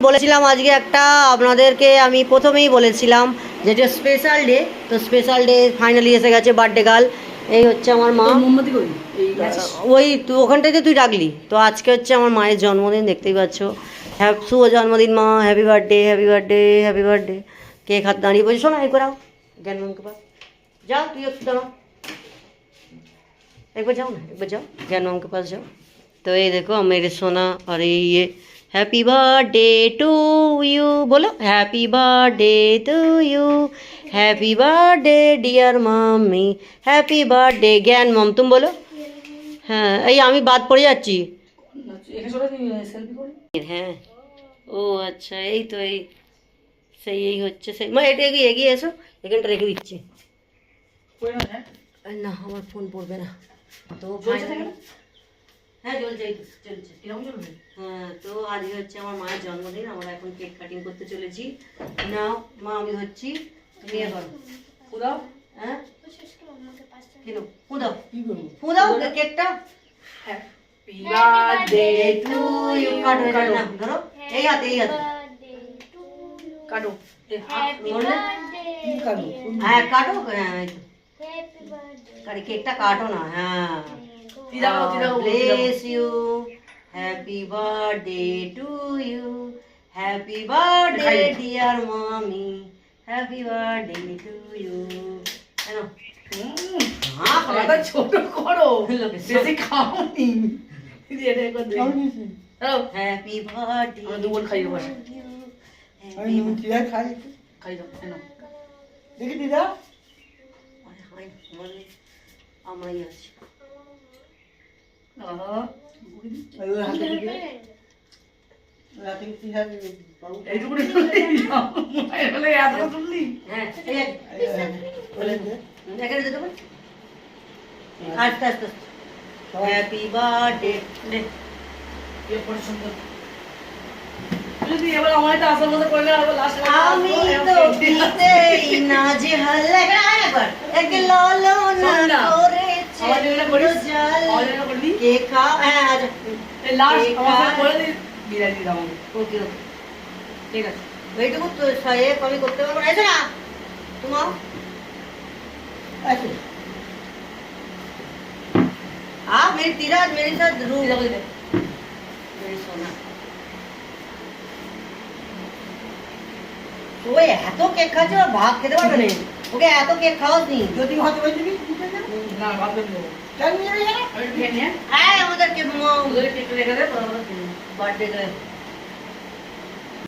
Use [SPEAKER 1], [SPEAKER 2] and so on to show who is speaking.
[SPEAKER 1] বলেছিলাম আজকে একটা আপনাদেরকে আমি প্রথমেই বলেছিলাম যেটা স্পেশাল ডে, তো স্পেশাল ডে ফাইনালি এসে গেছে। বার্থডে গার্ল এই হচ্ছে আমার মা। ওই তো ওখানটাতে তুই ডাকলি তো। আজকে হচ্ছে আমার মায়ের জন্মদিন, দেখতেই পাচ্ছ। শুভ জন্মদিন মা, happy birthday happy birthday happy birthday. Cake হাত দাঁড়িয়ে বলছি, শোনা এই করাও জ্ঞান মামকে পাস যাও, তুই একটু দাঁড়াও, একবার যাও না, একবার যাও জ্ঞান মামকে পাস যাও। तो ये देखो मेरे सोना, अरे ये हैप्पी बर्थडे टू यू, बोलो happy birthday to you, happy birthday dear mummy, happy birthday ज्ञान मम। तुम बोलो। হ্যাঁ এই আমি বাদ পড়ে যাচ্ছি। হ্যাঁ ও আচ্ছা, এই তো এই সেই এই হচ্ছে সেই মা, এটা এগিয়ে এগিয়ে এসো, এখানটা রেখে দিচ্ছি। না আমার ফোন পড়বে না তো। হ্যাঁ চলছে, এই চলছে এরকম চলবে। হ্যাঁ তো আজকে হচ্ছে আমার মায়ের জন্মদিন, আমরা এখন কেক কাটিং করতে চলেছি। নাও মা আমি হচ্ছি, তুমি এ করো, ফুদাও। হ্যাঁ কেন ফুদাও, ফুদাও কেকটা। Happy birthday to you. কাটো কাটো না, ধরো এই হাতে এই হাতে কাটো। হ্যাঁ কাটো, হ্যাঁ কাটি কেকটা কাটো না। হ্যাঁ bless you, happy birthday to you, happy birthday dear mommy, happy birthday to you। কেন হ্যাঁ খাওয়াটা ছোট করো, বেশি খাওনি। Happy birthday. আমরা দুবার খাই বসে, আমি নুনটিয়া খাই, খাই দাও কেন দেখি দিদা। আরে হাই মানে আমরাই আছি। Happy birthday. আমি তো দিতেই না যে হলে একবার এক লালো না করেছে কে খা। হ্যাঁ আচ্ছা লাস্ট আমার করে দি বিদায় দি দাও। ওকে ওকে ঠিক আছে, এইটুকু তো সাহেব আমি করতে পারবো না। এসো না তোমার আচ্ছা आप मेरी तीराज मेरे साथ जरूर मेरी सोना। ওই এত কেক খাচ্ছে আর ভাত খেতে পারবে না, ওকে এত কেক খাওয়াস নি। যদি ভাত হয়ে যাবি না ভাত দেবো কেন নিয়ে যাবে। হ্যাঁ আমাদের কেক ওদের কেক রেখে দে, বার্থডে